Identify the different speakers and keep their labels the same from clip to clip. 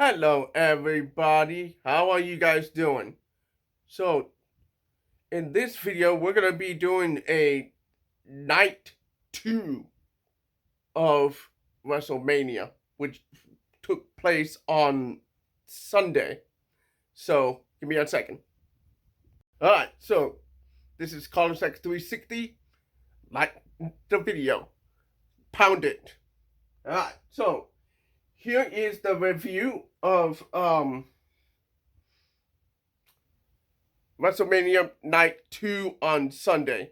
Speaker 1: Hello, everybody. How are you guys doing? So, in this video, we're going to be doing a night 2 of WrestleMania, which took place on Sunday. So, give me a second. Alright, so this is CarlosX360. Like the video. Pound it. Alright, so here is the review of WrestleMania Night 2 on Sunday.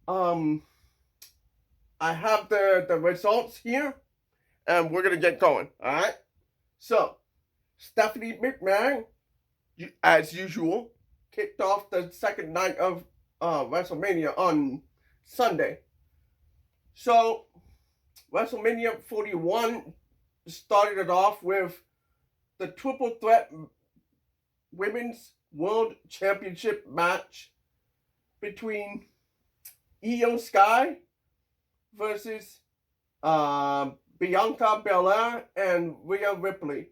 Speaker 1: I have the results here, and we're gonna get going. Alright? So, Stephanie McMahon, as usual, kicked off the second night of WrestleMania on Sunday. So, WrestleMania 41 started it off with the triple threat women's world championship match between Io Sky versus Bianca Belair and Rhea Ripley.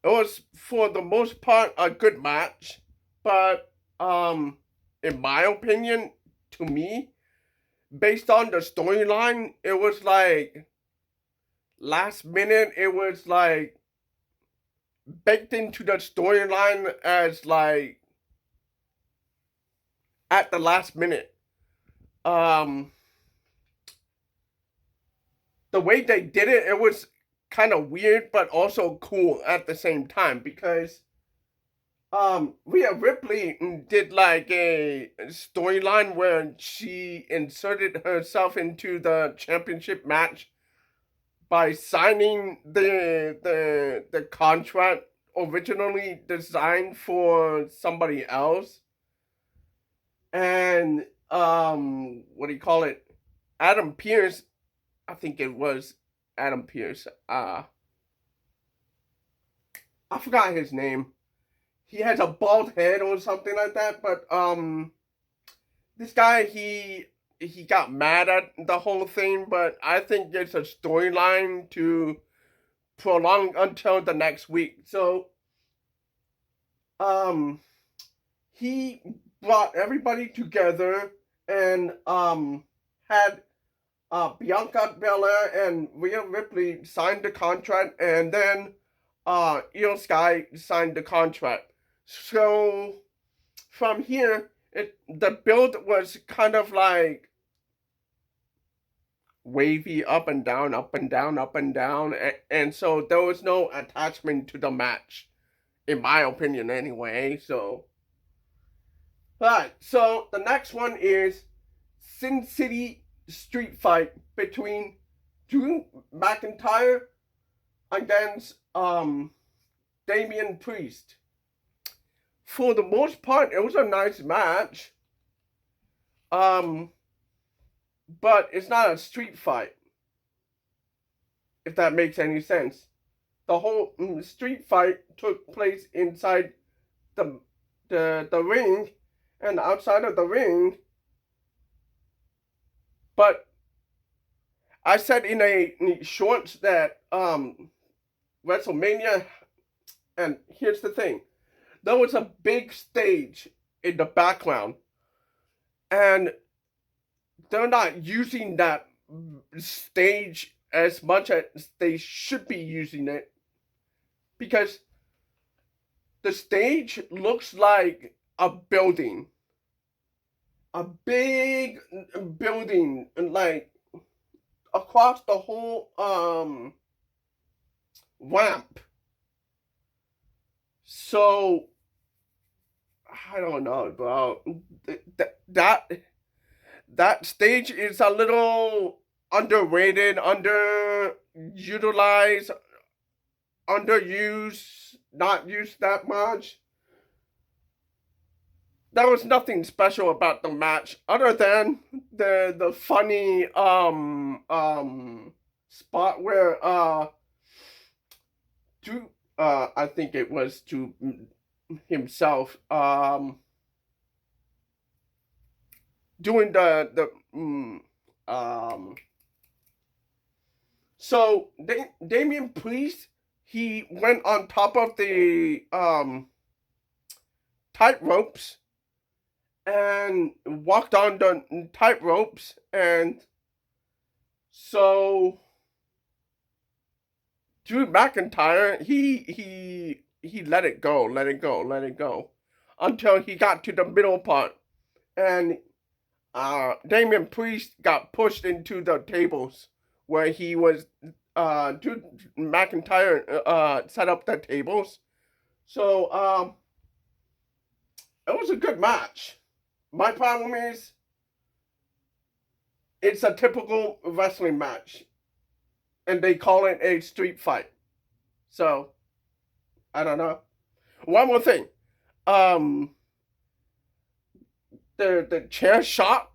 Speaker 1: It was, for the most part, a good match, but in my opinion, to me, based on the storyline, it was like last minute. It was like baked into the storyline as like at the last minute. The way they did it, it was kind of weird, but also cool at the same time, because Rhea Ripley did like a storyline where she inserted herself into the championship match by signing the contract originally designed for somebody else. And what do you call it? Adam Pearce, I think it was Adam Pearce. I forgot his name. He has a bald head or something like that, but this guy, he got mad at the whole thing, but I think it's a storyline to prolong until the next week. So he brought everybody together and had Bianca Belair and Rhea Ripley signed the contract, and then Io Sky signed the contract. So from here, the build was kind of like wavy, up and down, up and down, up and down, and so there was no attachment to the match, in my opinion anyway. So alright, so the next one is Sin City street fight between Drew McIntyre against Damian Priest. For the most part, it was a nice match. But it's not a street fight, if that makes any sense. The whole street fight took place inside the ring and outside of the ring. But I said in a shorts that WrestleMania, and here's the thing, there was a big stage in the background, and they're not using that stage as much as they should be using it, because the stage looks like a building, a big building, like across the whole ramp. So I don't know, bro. That stage is a little underrated, underutilized, underused, not used that much. There was nothing special about the match other than the funny spot where Drew, I think it was to himself, doing so Damian Priest, he went on top of the tight ropes and walked on the tight ropes, and so Drew McIntyre, he let it go until he got to the middle part, and Damian Priest got pushed into the tables where he was. Drew McIntyre set up the tables, so it was a good match. My problem is, it's a typical wrestling match, and they call it a street fight. So, I don't know. One more thing. The chair shot.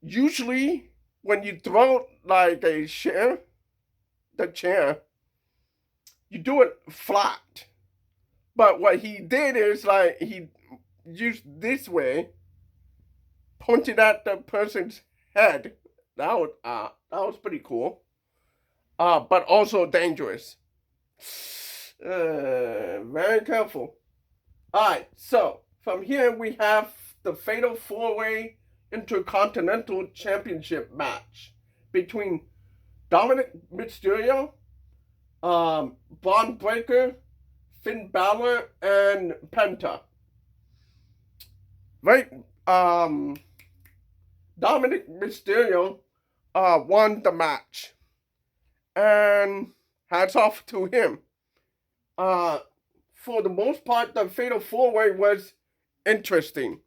Speaker 1: Usually, when you throw like a chair, the chair, you do it flat. But what he did is like he used this way, pointed at the person's head. That was pretty cool. But also dangerous. Very careful. Alright, so from here we have the Fatal 4-Way Intercontinental Championship match between Dominic Mysterio, Braun Breaker, Finn Balor, and Penta. Right, Dominic Mysterio won the match, and hats off to him. For the most part, the Fatal 4-Way was interesting.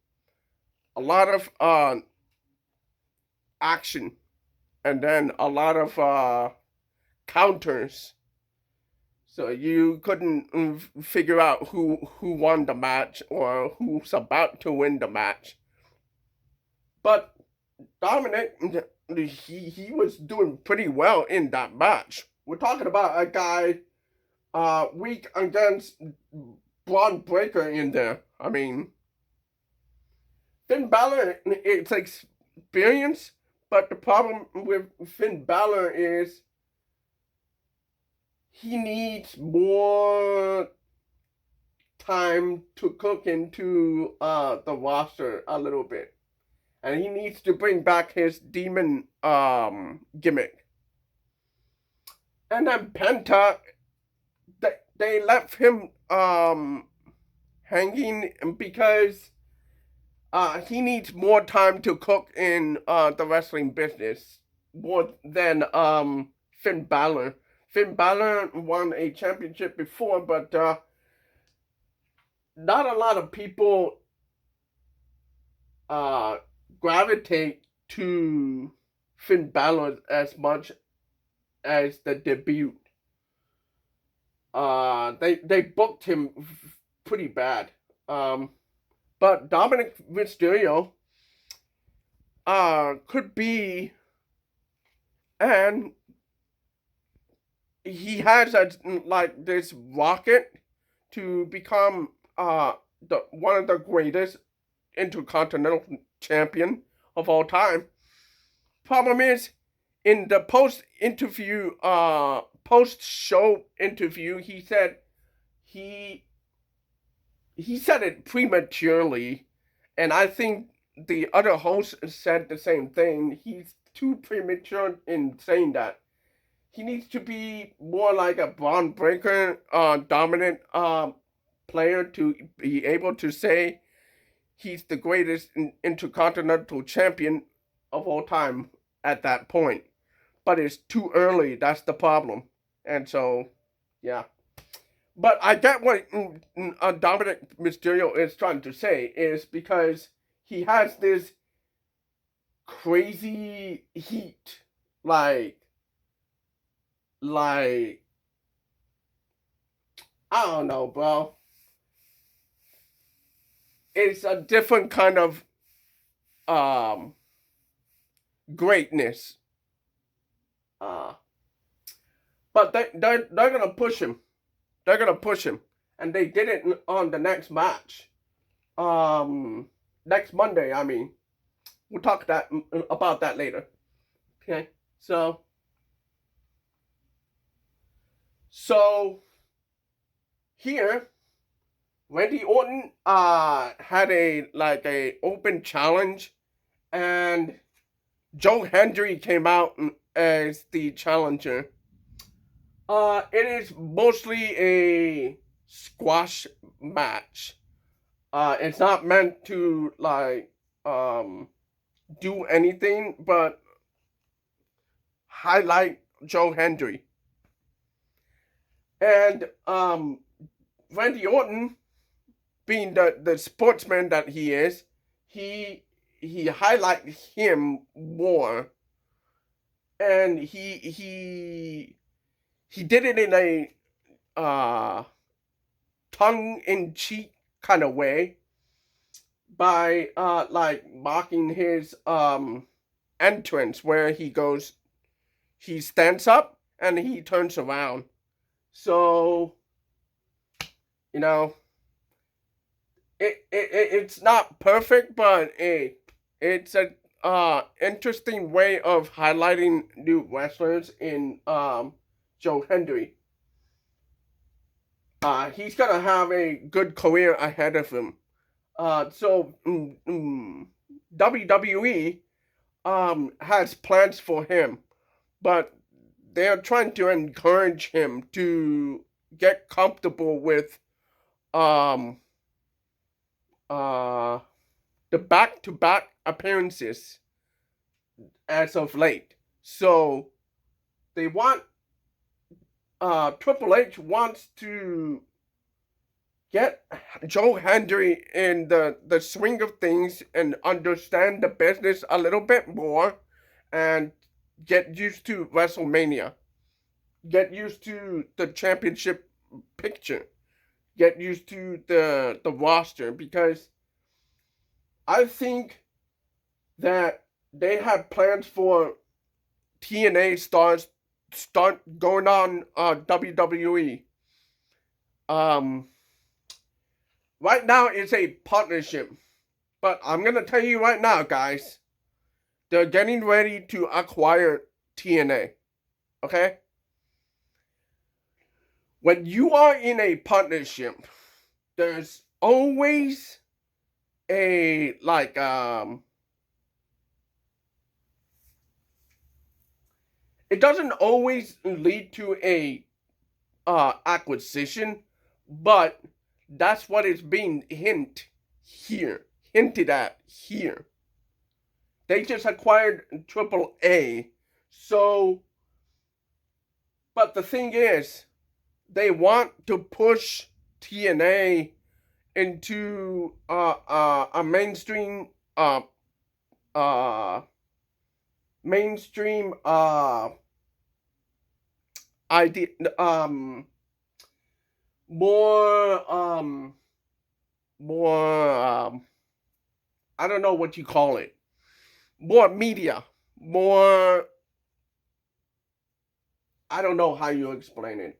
Speaker 1: A lot of action, and then a lot of counters. So you couldn't figure out who won the match or who's about to win the match. But Dominic, he was doing pretty well in that match. We're talking about a guy weak against Braun Breaker in there. I mean, Finn Balor, it's experience, but the problem with Finn Balor is he needs more time to cook into the roster a little bit. And he needs to bring back his demon gimmick. And then Penta, they left him hanging because he needs more time to cook in the wrestling business more than Finn Balor. Finn Balor won a championship before, but not a lot of people gravitate to Finn Balor as much as the debut. They booked him pretty bad. But Dominic Mysterio could be, and he has this rocket to become one of the greatest intercontinental champion of all time. Problem is, in the post-show interview, he said he said it prematurely, and I think the other host said the same thing. He's too premature in saying that. He needs to be more like a Braun Breaker, dominant player to be able to say he's the greatest intercontinental champion of all time at that point. But it's too early. That's the problem. And so, yeah. But I get what Dominic Mysterio is trying to say is because he has this crazy heat, like I don't know, bro. It's a different kind of greatness. But they're gonna push him. They're gonna push him, and they did it on the next match. Next Monday. I mean, we'll talk about that later. Okay, so So here, Randy Orton had a open challenge, and Joe Hendry came out as the challenger. It is mostly a squash match. It's not meant to do anything but highlight Joe Hendry. And Randy Orton, being the sportsman that he is, he highlight him more, and he did it in a tongue-in-cheek kind of way by mocking his entrance where he stands up and he turns around. So, you know, it's not perfect, but it's a interesting way of highlighting new wrestlers in Joe Hendry. He's gonna have a good career ahead of him. WWE has plans for him, but they're trying to encourage him to get comfortable with the back-to-back appearances as of late. So they want Triple H wants to get Joe Hendry in the swing of things and understand the business a little bit more and get used to WrestleMania. Get used to the championship picture. Get used to the roster, because I think that they have plans for TNA stars start going on WWE. Right now it's a partnership, but I'm gonna tell you right now, guys, they're getting ready to acquire TNA. Okay? When you are in a partnership, there's always a it doesn't always lead to a acquisition, but that's what is being hinted at here. They just acquired Triple A, so, but the thing is, they want to push TNA into a mainstream idea, more I don't know what you call it, more media, more, I don't know how you explain it,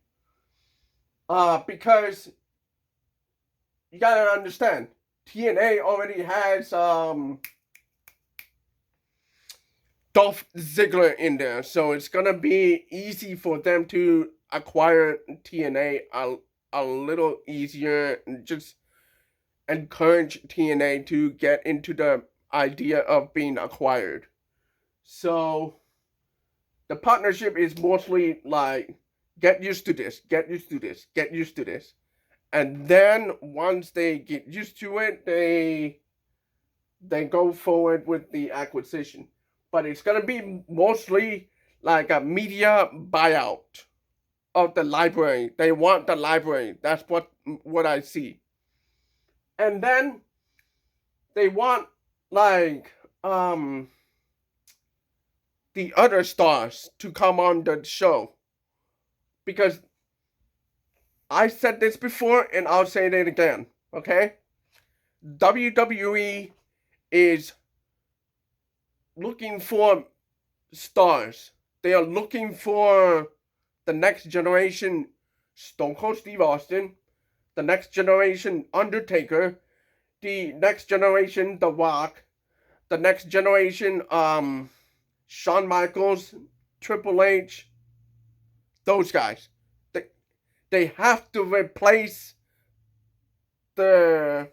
Speaker 1: because you gotta understand, TNA already has Dolph Ziggler in there, so it's gonna be easy for them to acquire TNA a little easier, and just encourage TNA to get into the idea of being acquired. So the partnership is mostly like, get used to this, get used to this, get used to this. And then once they get used to it, they go forward with the acquisition. But it's gonna be mostly like a media buyout of the library. They want the library. That's what I see. And then they want the other stars to come on the show, because I said this before and I'll say it again, okay? WWE is looking for stars. They are looking for the next generation Stone Cold Steve Austin, the next generation Undertaker, the next generation The Rock, the next generation Shawn Michaels, Triple H, those guys. they have to replace the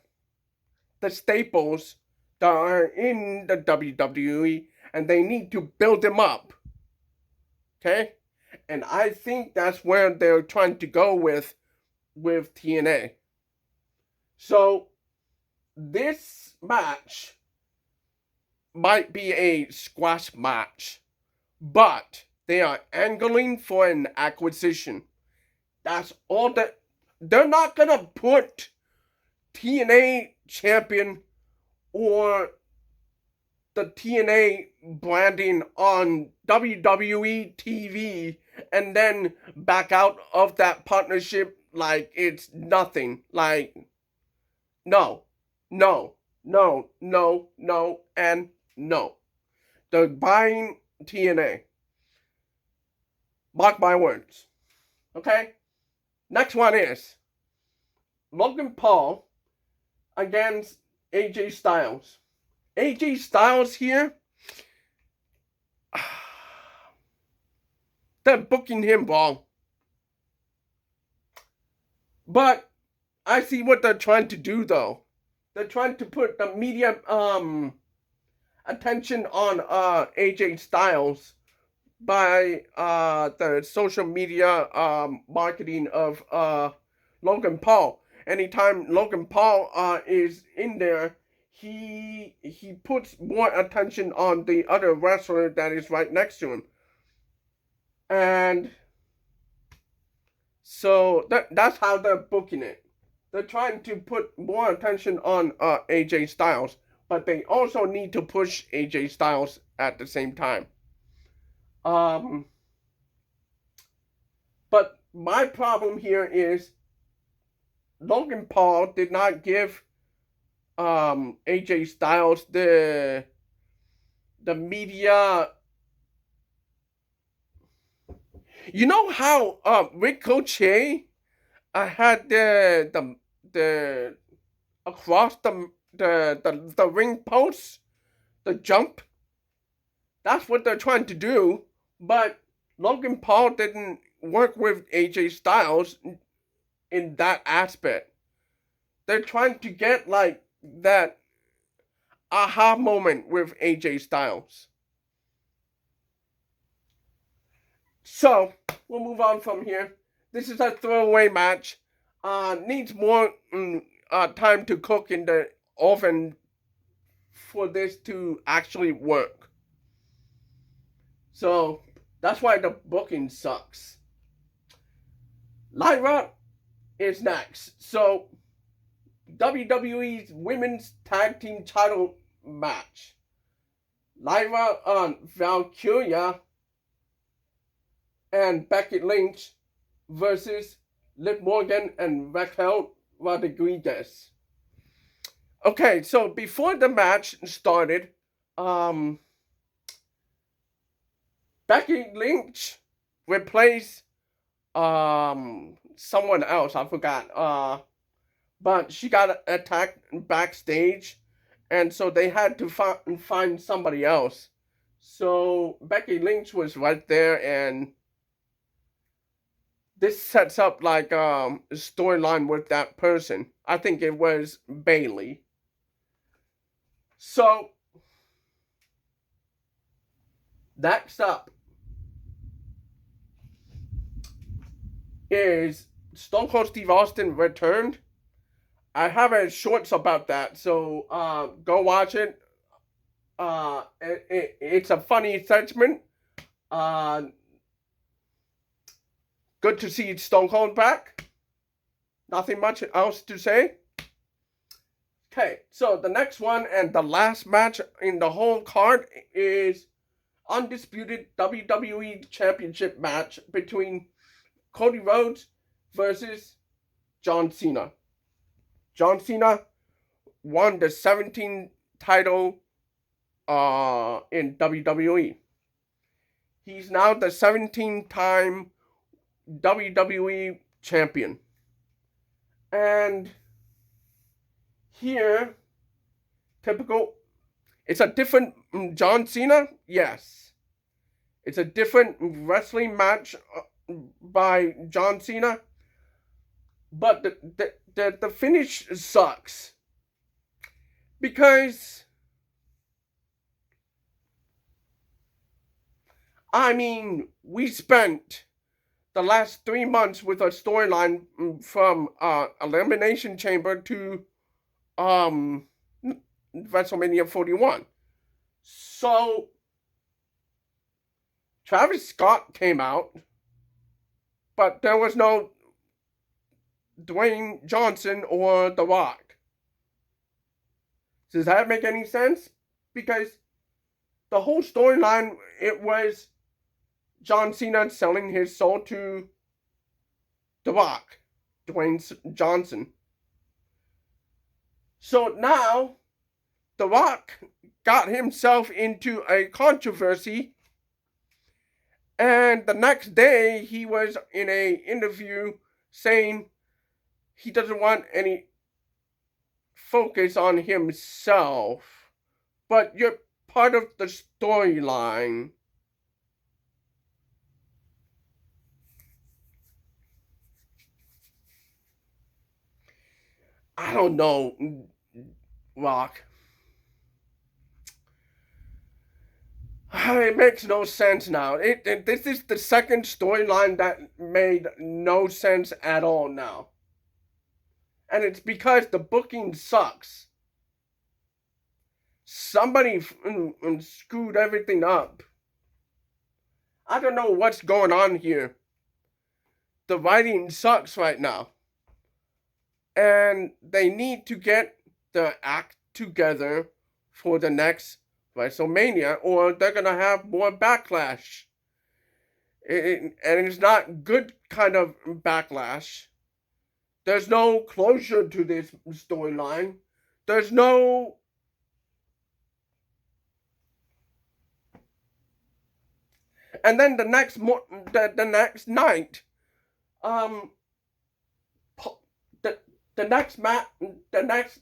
Speaker 1: staples that are in the WWE, and they need to build them up. Okay? And I think that's where they're trying to go with TNA. So this match might be a squash match, but they are angling for an acquisition. That's all that. They're not gonna put TNA champion or the TNA branding on WWE TV and then back out of that partnership like it's nothing. Like, no, no, no, no, no, and no. They're buying TNA. Mark my words. Okay? Next one is Logan Paul against AJ Styles. AJ Styles here, they're booking him wrong. But I see what they're trying to do though. They're trying to put the media attention on AJ Styles by the social media marketing of Logan Paul. Anytime Logan Paul is in there, he puts more attention on the other wrestler that is right next to him. And so that's how they're booking it. They're trying to put more attention on AJ Styles, but they also need to push AJ Styles at the same time. But my problem here is Logan Paul did not give AJ Styles the media. You know how Ricochet had the across the ring post, the jump. That's what they're trying to do, but Logan Paul didn't work with AJ Styles in that aspect. They're trying to get like that aha moment with AJ Styles. So we'll move on from here. This is a throwaway match. Needs more time to cook in the oven for this to actually work. So that's why the booking sucks. Lyra is next. So WWE's Women's Tag Team Title match. Lyra on Valkyria and Becky Lynch versus Liv Morgan and Raquel Rodriguez. Okay, so before the match started, Becky Lynch replaced someone else, I forgot. But she got attacked backstage, and so they had to find somebody else. So Becky Lynch was right there, and this sets up like a storyline with that person. I think it was Bayley. So next up is Stone Cold Steve Austin returned. I have a shorts about that, so go watch it. It's a funny segment. Good to see Stone Cold back. Nothing much else to say. Okay, so the next one and the last match in the whole card is undisputed WWE Championship match between Cody Rhodes versus John Cena. John Cena won the 17th title in WWE. He's now the 17th-time WWE champion. And here, typical, it's a different John Cena? Yes. It's a different wrestling match by John Cena. but the finish sucks because I mean we spent the last 3 months with a storyline from Elimination Chamber to um WrestleMania 41. So Travis Scott came out, but there was no Dwayne Johnson or The Rock. Does that make any sense? Because the whole storyline, it was John Cena selling his soul to The Rock, Dwayne Johnson. So now, The Rock got himself into a controversy, and the next day he was in a interview saying he doesn't want any focus on himself, but you're part of the storyline. I don't know, Rock. It makes no sense now. This is the second storyline that made no sense at all now. And it's because the booking sucks. Somebody screwed everything up. I don't know what's going on here. The writing sucks right now. And they need to get the act together for the next WrestleMania, or they're gonna have more backlash. And it's not good kind of backlash. There's no closure to this storyline. There's no and then the next night, um, the next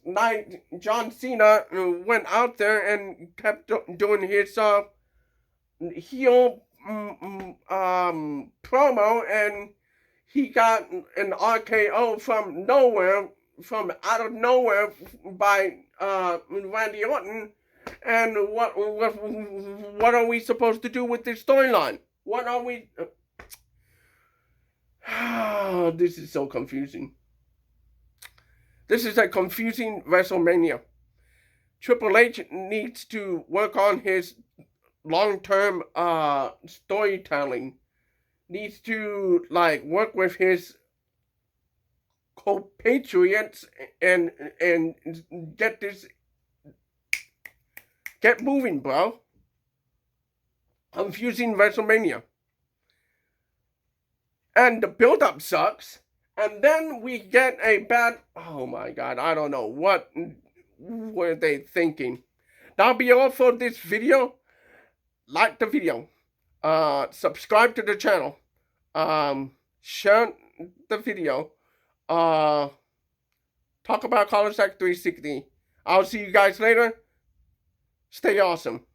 Speaker 1: night, John Cena went out there and kept doing his heel promo, and he got an RKO from nowhere, from out of nowhere, by Randy Orton. And what are we supposed to do with this storyline? What are we? This is so confusing. This is a confusing WrestleMania. Triple H needs to work on his long-term storytelling. Needs to work with his compatriots and get moving, bro. Confusing WrestleMania. And the build-up sucks. And then we get a bad... Oh my god, I don't know. What were they thinking? That'll be all for this video. Like the video. Subscribe to the channel. Share the video. Talk about CarlosX360. I'll see you guys later. Stay awesome.